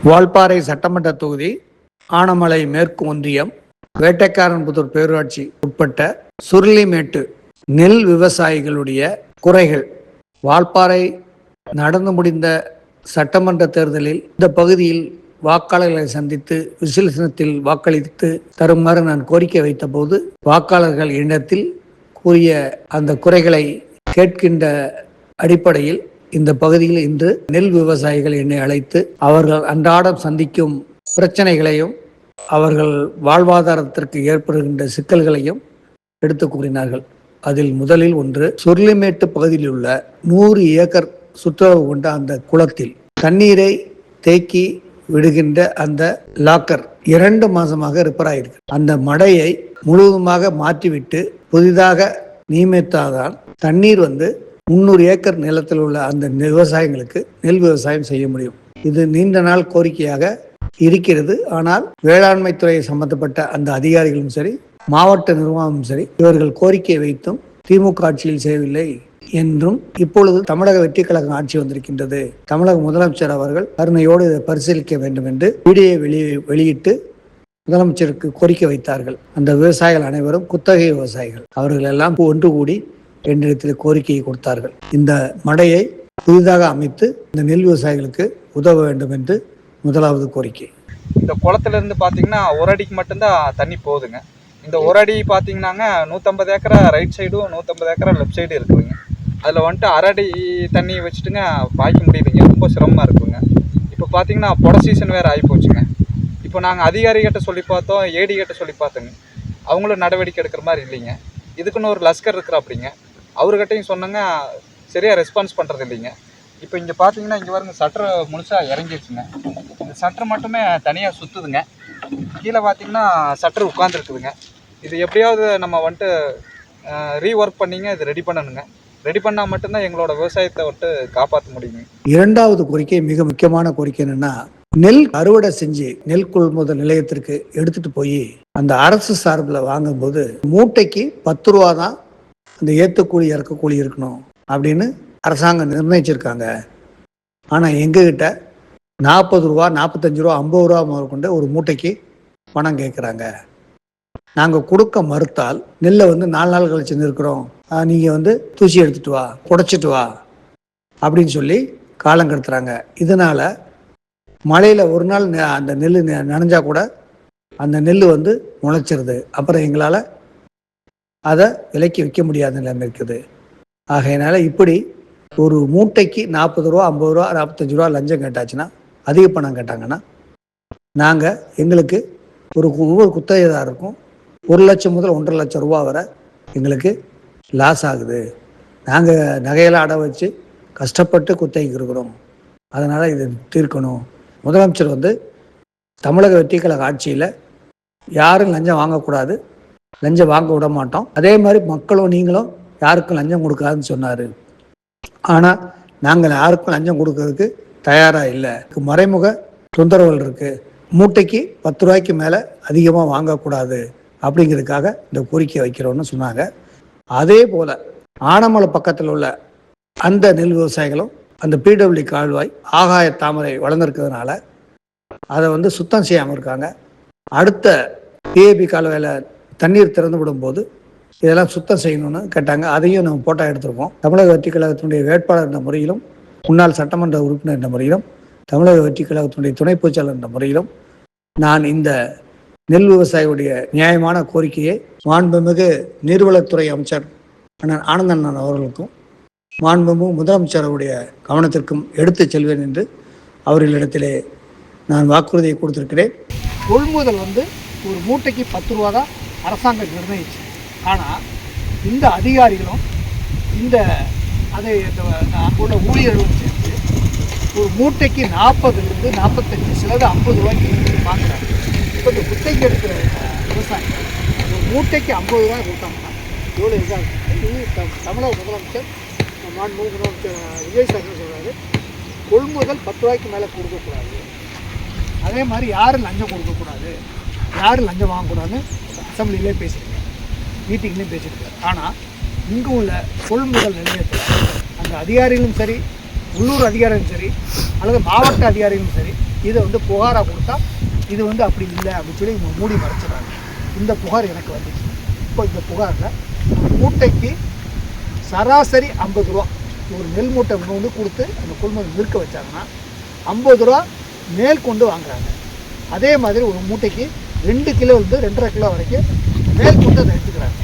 வால்பாறை சட்டமன்ற தொகுதி ஆனமலை மேற்கு ஒன்றியம் வேட்டைக்காரன்புதூர் பேரூராட்சி உட்பட்ட சுருளிமேட்டு நெல் விவசாயிகளுடைய குறைகள். வால்பாறை நடந்து முடிந்த சட்டமன்ற தேர்தலில் இந்த பகுதியில் வாக்காளர்களை சந்தித்து விசிலத்தில் வாக்களித்து தருமாறு நான் கோரிக்கை வைத்த போது வாக்காளர்கள் இடத்தில் கூறிய அந்த குறைகளை கேட்கின்ற அடிப்படையில் இந்த பகுதியில் இன்று நெல் விவசாயிகள் என்னை அழைத்து அவர்கள் அன்றாடம் சந்திக்கும் பிரச்சனைகளையும் அவர்கள் வாழ்வாதாரத்திற்கு ஏற்படுகின்ற சிக்கல்களையும் எடுத்து கூறினார்கள். அதில் முதலில் ஒன்று, சுருளிமேட்டு பகுதியில் உள்ள 100 ஏக்கர் சுற்றளவு கொண்ட அந்த குளத்தில் தண்ணீரை தேக்கி விடுகின்ற அந்த லாக்கர் 2 மாதமாக ரிப்பேர் ஆயிருக்கு. அந்த மடையை முழுவதுமாக மாற்றிவிட்டு புதிதாக நியமித்தால்தான் தண்ணீர் 300 ஏக்கர் நிலத்தில் உள்ள அந்த விவசாயிகளுக்கு நெல் விவசாயம் செய்ய முடியும். இது நீண்ட நாள் கோரிக்கையாக இருக்கிறது. ஆனால் வேளாண்மை துறை சம்பந்தப்பட்ட அந்த அதிகாரிகளும் சரி, மாவட்ட நிர்வாகமும் சரி, இவர்கள் கோரிக்கை வைத்தும் திமுக ஆட்சியில் செய்யவில்லை என்றும், இப்பொழுது தமிழக வெற்றி கழகம் ஆட்சி வந்திருக்கின்றது, தமிழக முதலமைச்சர் அவர்கள் கருணையோடு இதை பரிசீலிக்க வேண்டும் என்று வீடியோ வெளியிட்டு முதலமைச்சருக்கு கோரிக்கை வைத்தார்கள். அந்த விவசாயிகள் அனைவரும் குத்தகை விவசாயிகள். அவர்கள் எல்லாம் ஒன்று கூடி என்னிடத்தில் கோரிக்கையை கொடுத்தார்கள். இந்த மடையை புதிதாக அமைத்து இந்த நெல் விவசாயிகளுக்கு உதவ வேண்டும் என்று முதலாவது கோரிக்கை. இந்த குளத்துல இருந்து பாத்தீங்கன்னா ஒரு அடிக்கு மட்டும்தான் தண்ணி போகுதுங்க. இந்த ஒரு அடி பாத்தீங்கன்னாங்க 150 ஏக்கரா ரைட் சைடும் 150 ஏக்கரா லெஃப்ட் சைடு இருக்குதுங்க. அதில் அரை அடி தண்ணி வச்சுட்டுங்க பாய்க்க முடியுதுங்க. ரொம்ப சிரமமாக இருக்குங்க. இப்போ பார்த்தீங்கன்னா பொட சீசன் வேறு ஆகி போச்சுங்க. இப்போ நாங்கள் அதிகாரிகிட்ட சொல்லி பார்த்தோம், ஏடி கிட்ட சொல்லி பார்த்தோங்க. அவங்களும் நடவடிக்கை எடுக்கிற மாதிரி இல்லைங்க. இதுக்குன்னு ஒரு லஸ்கர் இருக்கிற அப்படிங்க, அவர்கிட்டையும் சொன்னங்க, சரியாக ரெஸ்பான்ஸ் பண்ணுறது இல்லைங்க. இப்போ இங்கே பார்த்தீங்கன்னா இங்கே வருங்க சட்டரை முழுசாக இறங்கிடுச்சுங்க. இந்த சட்டர் மட்டுமே தனியாக சுற்றுதுங்க. கீழே பார்த்தீங்கன்னா சட்டர் உட்காந்துருக்குதுங்க. இது எப்படியாவது நம்ம ரீஒர்க் பண்ணிங்க இது ரெடி பண்ணணுங்க. ரெடி பண்ணால் மட்டும்தான் எங்களோட விவசாயத்தை காப்பாற்ற முடியுங்க. இரண்டாவது கோரிக்கை மிக முக்கியமான கோரிக்கை என்னன்னா, நெல் அறுவடை செஞ்சு நெல் கொள்முதல் நிலையத்திற்கு எடுத்துட்டு போய் அந்த அரசு சார்பில் வாங்கும்போது மூட்டைக்கு 10 ரூபா தான் அந்த ஏற்றுக்கூலி இறக்கக்கூலி இருக்கணும் அப்படின்னு அரசாங்கம் நிர்ணயிச்சிருக்காங்க. ஆனால் எங்ககிட்ட 40 ரூபா, 45 ரூபா, 50 ரூபா முதல் கொண்டு ஒரு மூட்டைக்கு பணம் கேட்குறாங்க. நாங்கள் கொடுக்க மறுத்தால் நெல்லை 4 நாள் கழிச்சு நிற்கிறோம், நீங்கள் தூசி எடுத்துட்டு வா, புடைச்சிட்டு வா அப்படின்னு சொல்லி காலம் கடத்துறாங்க. இதனால மழையில் ஒரு நாள் அந்த நெல் நனைஞ்சா கூட அந்த நெல் முளைச்சிருது. அப்புறம் எங்களால் அதை விலைக்கு விற்க முடியாத நிலைமை இருக்குது. ஆகையினால இப்படி ஒரு மூட்டைக்கு 40 ரூபா, 50 ரூபா, 45 ரூபா லஞ்சம் கேட்டாச்சுன்னா, அதிக பணம் கேட்டாங்கன்னா, நாங்கள் எங்களுக்கு ஒவ்வொரு குத்தகைதாருக்கும் 1 லட்சம் முதல் 1.5 லட்சம் ரூபா வரை எங்களுக்கு லாஸ் ஆகுது. நாங்கள் நகையெல்லாம் அடை வச்சு கஷ்டப்பட்டு குத்தகைக்கு இருக்கிறோம். அதனால் இதை தீர்க்கணும். முதலமைச்சர் தமிழக வெற்றி கழக ஆட்சியில் யாரும் லஞ்சம் வாங்கக்கூடாது, லஞ்சம் வாங்க விட மாட்டோம், அதே மாதிரி மக்களும் நீங்களும் யாருக்கும் லஞ்சம் கொடுக்காதுன்னு சொன்னார். ஆனால் நாங்கள் யாருக்கும் லஞ்சம் கொடுக்கறதுக்கு தயாராக இல்லை. மறைமுக தொந்தரவுகள் இருக்குது. மூட்டைக்கு 10 ரூபாய்க்கு மேலே அதிகமாக வாங்கக்கூடாது அப்படிங்கிறதுக்காக இந்த கோரிக்கை வைக்கிறோன்னு சொன்னாங்க. அதே போல் ஆனமலை பக்கத்தில் உள்ள அந்த நெல் விவசாயிகளும் அந்த பிடபிள்யூ கால்வாய் ஆகாய தாமரை வளர்ந்துருக்கிறதுனால அதை சுத்தம் செய்யாமல் இருக்காங்க. அடுத்த பிஏபி கால்வாயில் தண்ணீர் திறந்து விடும்போது இதெல்லாம் சுத்தம் செய்யணும்னு கேட்டாங்க. அதையும் நம்ம போட்டோ எடுத்திருக்கோம். தமிழக வெற்றி கழகத்தினுடைய வேட்பாளர் என்ற முறையிலும், முன்னாள் சட்டமன்ற உறுப்பினர் என்ற முறையிலும், தமிழக வெற்றி கழகத்தினுடைய துணை பொதுச்செயலாளர் என்ற முறையிலும் நான் இந்த நெல் விவசாயியுடைய நியாயமான கோரிக்கையை மாண்புமிகு நீர்வளத்துறை அமைச்சர் அண்ணன் ஆனந்தன் அவர்களுக்கும் மாண்புமிகு முதலமைச்சருடைய கவனத்திற்கும் எடுத்து செல்வேன் என்று அவர்களிடத்திலே நான் வாக்குறுதியை கொடுத்திருக்கிறேன். கொள்முதல் ஒரு மூட்டைக்கு 10 ரூபா தான் அரசாங்கம் நிர்ணயிச்சு. ஆனால் இந்த அதிகாரிகளும் அங்குள்ள ஊழியர்களும் சேர்ந்து ஒரு மூட்டைக்கு 40லிருந்து 45, சிலது 50 ரூபாய்க்கு வாங்குறாங்க. இப்போ இந்த குத்தைக்கு எடுக்கிற விவசாயிகள் ஒரு மூட்டைக்கு 50 ரூபாய் கொடுத்தாங்கன்னா எவ்வளோ இதாக தமிழக முதலமைச்சர் மாண்புமிகு முதலமைச்சர் விஜய் சார் சொல்கிறாரு, கொள்முதல் 10 ரூபாய்க்கு மேலே கொடுக்கக்கூடாது, அதே மாதிரி யாரும் லஞ்சம் கொடுக்கக்கூடாது, யாரும் லஞ்சம் வாங்கக்கூடாதுன்னு அசம்பிளிலே பேசியிருக்காரு, மீட்டிங்லேயும் பேசியிருக்காரு. ஆனால் இங்கே உள்ள கொள்முதல் நிலையத்தில் அந்த அதிகாரிகளும் சரி, உள்ளூர் அதிகாரிகளும் சரி, அல்லது மாவட்ட அதிகாரிகளும் சரி, இதை வந்து புகாராக கொடுத்தா இது வந்து அப்படி இல்லை அப்படின்னு சொல்லி இவங்க மூடி மறைச்சிடறாங்க. இந்த புகார் எனக்கு வந்துச்சு. இப்போ இந்த புகாரில் மூட்டைக்கு சராசரி 50 ரூபா ஒரு நெல் மூட்டை வந்து கொடுத்து அந்த கொள்முதல் நிற்க வச்சாங்கன்னா 50 ரூபா மேல் கொண்டு வாங்குறாங்க. அதே மாதிரி ஒரு மூட்டைக்கு 2 கிலோ இருந்து 2.5 கிலோ வரைக்கும் மேல் கொண்டு அதை எடுத்துக்கிறாங்க.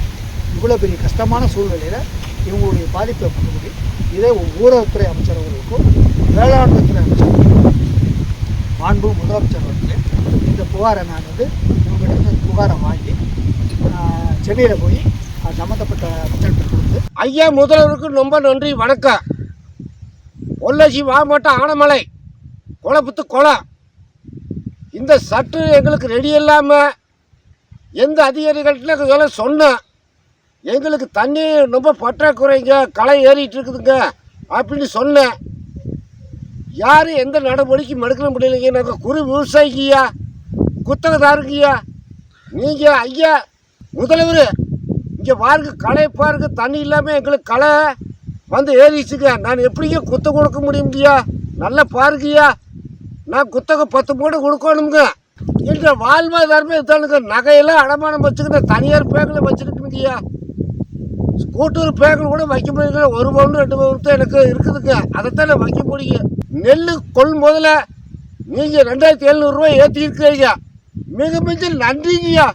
இவ்வளோ பெரிய கஷ்டமான சூழ்நிலையில் இவங்களுடைய பாதிப்பை பண்ணும்படி இதே ஊரகத்துறை அமைச்சர் அவர்களுக்கும் வேளாண்மை துறை அமைச்சர் மாண்பு முதலமைச்சர் அவர்களுக்கு இந்த புகாரை நான் வந்து இவங்ககிட்ட புகாரை வாங்கி சென்னையில் போய் சம்மந்தப்பட்ட அமைச்சர்கிட்ட கொடுத்து ஐயா முதல்வருக்கு ரொம்ப நன்றி வணக்கம். பொள்ளாச்சி மாவட்டம் ஆனமலை குளப்புத்து குளம் இந்த சட்டு எங்களுக்கு ரெடி இல்லாமல் எந்த அதிகாரிகள்கிட்ட சொன்னேன். எங்களுக்கு தண்ணி ரொம்ப பற்றாக்குறைங்க, களை ஏறிட்டு இருக்குதுங்க அப்படின்னு சொன்னேன். யாரும் எந்த நடவடிக்கையும் எடுக்க முடியலைங்க. நாங்கள் குறு விவசாயிங்கய்யா, குத்தகதாருங்கய்யா. நீங்கள் ஐயா முதல்வர் இங்கே பாருங்க, களை பாருங்க, தண்ணி இல்லாமல் எங்களுக்கு களை வந்து ஏறிச்சுங்க. நான் எப்படிங்க குத்தகை கொடுக்க முடியுங்கய்யா? நல்லா பாருங்கய்யா, நான் குத்தகை 10 மூட்டை கொடுக்கணுங்க. என்ற வாழ்வாதாரமே இதுதானுங்க. நகையெல்லாம் அடமானம் வச்சுக்கிட்டு தனியார் பேங்கில் வச்சுருக்குங்கய்யா. கூட்டுறவு பேங்கில் கூட வைக்க முடியுங்க. 1 பவுன் 2 பவுன் தான் எனக்கு இருக்குதுங்க. அதைத்தான் நான் வைக்க முடியும். நெல் கொள்முதல நீங்கள் 2700 ரூபாய் ஏற்றிருக்கிறீங்க. மிக மிக நன்றிங்கய்யா.